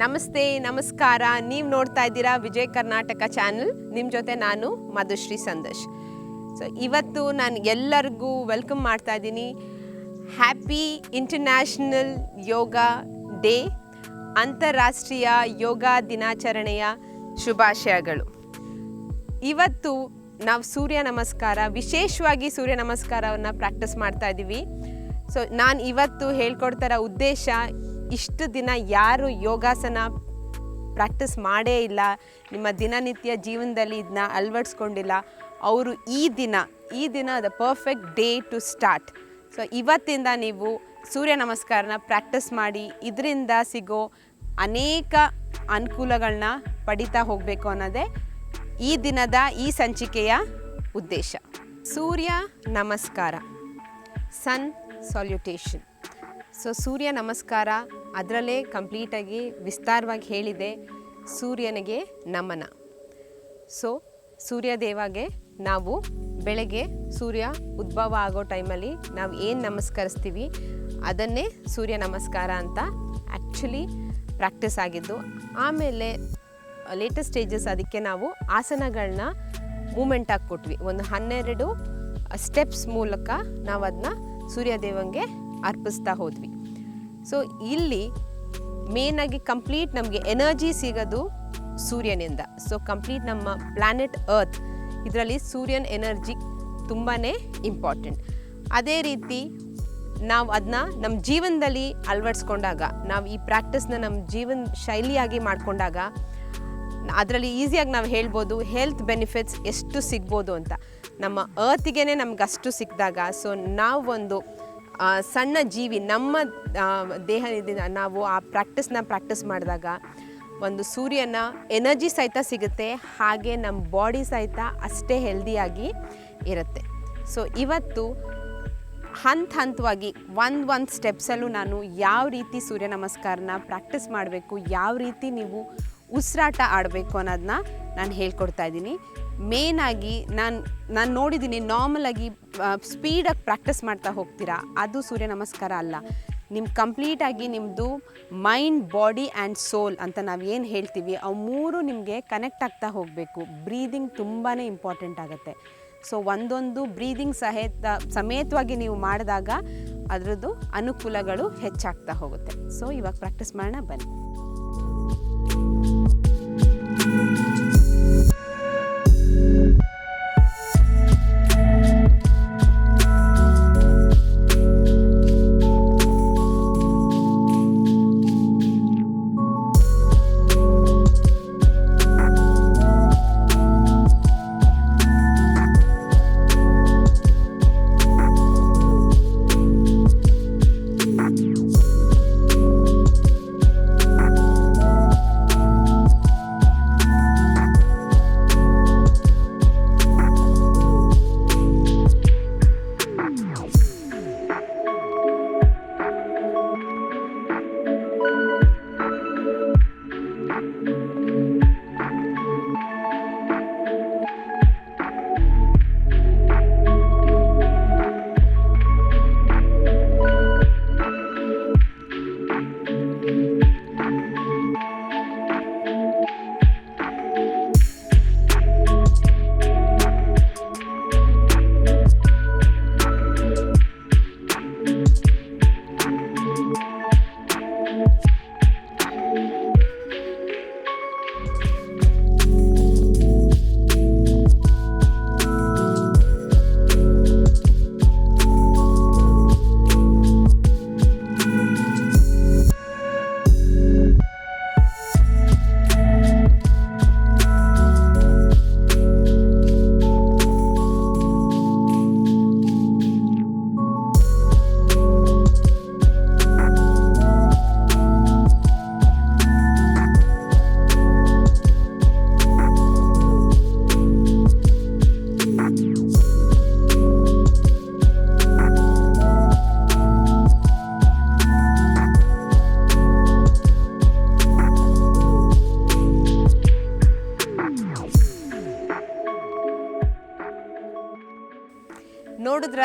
ನಮಸ್ತೆ, ನಮಸ್ಕಾರ. ನೀವು ನೋಡ್ತಾ ಇದ್ದೀರಾ ವಿಜಯ್ ಕರ್ನಾಟಕ ಚಾನಲ್. ನಿಮ್ಮ ಜೊತೆ ನಾನು ಮಧುಶ್ರೀ ಸಂದೇಶ್. ಸೊ ಇವತ್ತು ನಾನು ಎಲ್ಲರಿಗೂ ವೆಲ್ಕಮ್ ಮಾಡ್ತಾ ಇದ್ದೀನಿ. ಹ್ಯಾಪಿ ಇಂಟರ್ನ್ಯಾಷನಲ್ ಯೋಗ ಡೇ, ಅಂತಾರಾಷ್ಟ್ರೀಯ ಯೋಗ ದಿನಾಚರಣೆಯ ಶುಭಾಶಯಗಳು. ಇವತ್ತು ನಾವು ಸೂರ್ಯ ನಮಸ್ಕಾರ, ವಿಶೇಷವಾಗಿ ಸೂರ್ಯ ನಮಸ್ಕಾರವನ್ನು ಪ್ರಾಕ್ಟೀಸ್ ಮಾಡ್ತಾ ಇದ್ದೀವಿ. ಸೊ ನಾನು ಇವತ್ತು ಹೇಳ್ಕೊಡ್ತಾರ ಉದ್ದೇಶ, ಇಷ್ಟು ದಿನ ಯಾರು ಯೋಗಾಸನ ಪ್ರಾಕ್ಟೀಸ್ ಮಾಡೇ ಇಲ್ಲ, ನಿಮ್ಮ ದಿನನಿತ್ಯ ಜೀವನದಲ್ಲಿ ಇದನ್ನ ಅಳವಡಿಸ್ಕೊಂಡಿಲ್ಲ, ಅವರು ಈ ದಿನ the perfect day to start. So ಇವತ್ತಿಂದ ನೀವು ಸೂರ್ಯ ನಮಸ್ಕಾರನ ಪ್ರಾಕ್ಟೀಸ್ ಮಾಡಿ ಇದರಿಂದ ಸಿಗೋ ಅನೇಕ ಅನುಕೂಲಗಳನ್ನ ಪಡಿತಾ ಹೋಗಬೇಕು ಅನ್ನೋದೇ ಈ ದಿನದ ಈ ಸಂಚಿಕೆಯ ಉದ್ದೇಶ. ಸೂರ್ಯ ನಮಸ್ಕಾರ, ಸನ್ ಸಾಲ್ಯುಟೇಷನ್. ಸೊ ಸೂರ್ಯ ನಮಸ್ಕಾರ ಅದರಲ್ಲೇ ಕಂಪ್ಲೀಟಾಗಿ ವಿಸ್ತಾರವಾಗಿ ಹೇಳಿದೆ, ಸೂರ್ಯನಿಗೆ ನಮನ. ಸೊ ಸೂರ್ಯದೇವಗೆ ನಾವು ಬೆಳಗ್ಗೆ ಸೂರ್ಯ ಉದ್ಭವ ಆಗೋ ಟೈಮಲ್ಲಿ ನಾವು ಏನು ನಮಸ್ಕರಿಸ್ತೀವಿ ಅದನ್ನೇ ಸೂರ್ಯ ನಮಸ್ಕಾರ ಅಂತ ಆ್ಯಕ್ಚುಲಿ ಪ್ರಾಕ್ಟೀಸ್ ಆಗಿದ್ದು. ಆಮೇಲೆ ಲೇಟೆಸ್ಟ್ ಸ್ಟೇಜಸ್ ಅದಕ್ಕೆ ನಾವು ಆಸನಗಳನ್ನ ಮೂಮೆಂಟ್ ಆಗಿ ಕೊಟ್ವಿ. ಒಂದು 12 ಸ್ಟೆಪ್ಸ್ ಮೂಲಕ ನಾವು ಅದನ್ನ ಸೂರ್ಯದೇವಂಗೆ ಅರ್ಪಿಸ್ತಾ ಹೋದ್ವಿ. ಸೊ ಇಲ್ಲಿ ಮೇನಾಗಿ ಕಂಪ್ಲೀಟ್ ನಮಗೆ ಎನರ್ಜಿ ಸಿಗೋದು ಸೂರ್ಯನಿಂದ. ಸೊ ಕಂಪ್ಲೀಟ್ ನಮ್ಮ ಪ್ಲ್ಯಾನೆಟ್ ಅರ್ತ್ ಇದರಲ್ಲಿ ಸೂರ್ಯನ ಎನರ್ಜಿ ತುಂಬಾ ಇಂಪಾರ್ಟೆಂಟ್. ಅದೇ ರೀತಿ ನಾವು ಅದನ್ನ ನಮ್ಮ ಜೀವನದಲ್ಲಿ ಅಳವಡಿಸ್ಕೊಂಡಾಗ, ನಾವು ಈ ಪ್ರಾಕ್ಟೀಸ್ನ ನಮ್ಮ ಜೀವನ ಶೈಲಿಯಾಗಿ ಮಾಡಿಕೊಂಡಾಗ ಅದರಲ್ಲಿ ಈಸಿಯಾಗಿ ನಾವು ಹೇಳ್ಬೋದು ಹೆಲ್ತ್ ಬೆನಿಫಿಟ್ಸ್ ಎಷ್ಟು ಸಿಗ್ಬೋದು ಅಂತ. ನಮ್ಮ ಅರ್ತಿಗೇ ನಮ್ಗೆ ಅಷ್ಟು ಸಿಕ್ಕಿದಾಗ, ಸೊ ನಾವು ಒಂದು ಸಣ್ಣ ಜೀವಿ, ನಮ್ಮ ದೇಹದಿಂದ ನಾವು ಆ ಪ್ರಾಕ್ಟೀಸ್ ಮಾಡಿದಾಗ ಒಂದು ಸೂರ್ಯನ ಎನರ್ಜಿ ಸಹಿತ ಸಿಗುತ್ತೆ, ಹಾಗೆ ನಮ್ಮ ಬಾಡಿ ಸಹಿತ ಅಷ್ಟೇ ಹೆಲ್ದಿಯಾಗಿ ಇರುತ್ತೆ. ಸೊ ಇವತ್ತು ಹಂತವಾಗಿ ಒಂದು ಸ್ಟೆಪ್ಸಲ್ಲೂ ನಾನು ಯಾವ ರೀತಿ ಸೂರ್ಯ ನಮಸ್ಕಾರನ ಪ್ರಾಕ್ಟೀಸ್ ಮಾಡಬೇಕು, ಯಾವ ರೀತಿ ನೀವು ಉಸಿರಾಟ ಆಡಬೇಕು ಅನ್ನೋದನ್ನ ನಾನು ಹೇಳ್ಕೊಡ್ತಾ ಇದ್ದೀನಿ. ಮೇನಾಗಿ ನಾನು ನೋಡಿದ್ದೀನಿ, ನಾರ್ಮಲಾಗಿ ಸ್ಪೀಡಾಗಿ ಪ್ರಾಕ್ಟೀಸ್ ಮಾಡ್ತಾ ಹೋಗ್ತೀರಾ, ಅದು ಸೂರ್ಯ ನಮಸ್ಕಾರ ಅಲ್ಲ. ನಿಮ್ಮ ಕಂಪ್ಲೀಟಾಗಿ ನಿಮ್ಮದು ಮೈಂಡ್, ಬಾಡಿ ಆ್ಯಂಡ್ ಸೋಲ್ ಅಂತ ನಾವು ಏನು ಹೇಳ್ತೀವಿ, ಅವು ಮೂರು ನಿಮಗೆ ಕನೆಕ್ಟ್ ಆಗ್ತಾ ಹೋಗಬೇಕು. ಬ್ರೀದಿಂಗ್ ತುಂಬಾ ಇಂಪಾರ್ಟೆಂಟ್ ಆಗುತ್ತೆ. ಸೊ ಒಂದೊಂದು ಬ್ರೀದಿಂಗ್ ಸಮೇತವಾಗಿ ನೀವು ಮಾಡಿದಾಗ ಅದರದ್ದು ಅನುಕೂಲಗಳು ಹೆಚ್ಚಾಗ್ತಾ ಹೋಗುತ್ತೆ. ಸೊ ಇವಾಗ ಪ್ರಾಕ್ಟೀಸ್ ಮಾಡೋಣ ಬನ್ನಿ.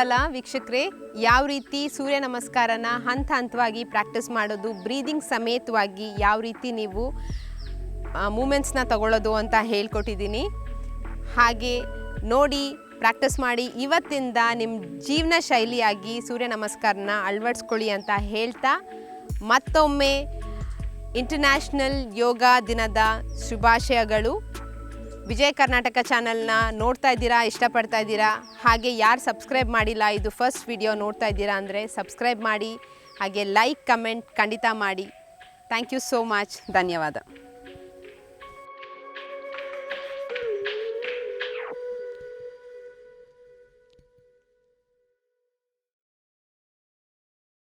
ನೋಡಿದ್ರಲ್ಲ ವೀಕ್ಷಕರೇ, ಯಾವ ರೀತಿ ಸೂರ್ಯ ನಮಸ್ಕಾರನ ಹಂತ ಹಂತವಾಗಿ ಪ್ರಾಕ್ಟೀಸ್ ಮಾಡೋದು, ಬ್ರೀದಿಂಗ್ ಸಮೇತವಾಗಿ ಯಾವ ರೀತಿ ನೀವು ಮೂಮೆಂಟ್ಸ್ನ ತಗೊಳ್ಳೋದು ಅಂತ ಹೇಳ್ಕೊಟ್ಟಿದ್ದೀನಿ. ಹಾಗೆ ನೋಡಿ, ಪ್ರಾಕ್ಟೀಸ್ ಮಾಡಿ, ಇವತ್ತಿಂದ ನಿಮ್ಮ ಜೀವನ ಶೈಲಿಯಾಗಿ ಸೂರ್ಯ ನಮಸ್ಕಾರನ ಅಳವಡಿಸ್ಕೊಳ್ಳಿ ಅಂತ ಹೇಳ್ತಾ ಮತ್ತೊಮ್ಮೆ ಇಂಟರ್ನ್ಯಾಷನಲ್ ಯೋಗ ದಿನದ ಶುಭಾಶಯಗಳು. ವಿಜಯ್ ಕರ್ನಾಟಕ ಚಾನಲ್ನ ನೋಡ್ತಾ ಇದ್ದೀರಾ, ಇಷ್ಟಪಡ್ತಾ ಇದ್ದೀರಾ, ಹಾಗೆ ಯಾರು ಸಬ್ಸ್ಕ್ರೈಬ್ ಮಾಡಿಲ್ಲ, ಇದು ಫಸ್ಟ್ ವಿಡಿಯೋ ನೋಡ್ತಾ ಇದ್ದೀರಾ ಅಂದರೆ ಸಬ್ಸ್ಕ್ರೈಬ್ ಮಾಡಿ, ಹಾಗೆ ಲೈಕ್ ಕಮೆಂಟ್ ಖಂಡಿತ ಮಾಡಿ. Thank you so much. ಧನ್ಯವಾದ.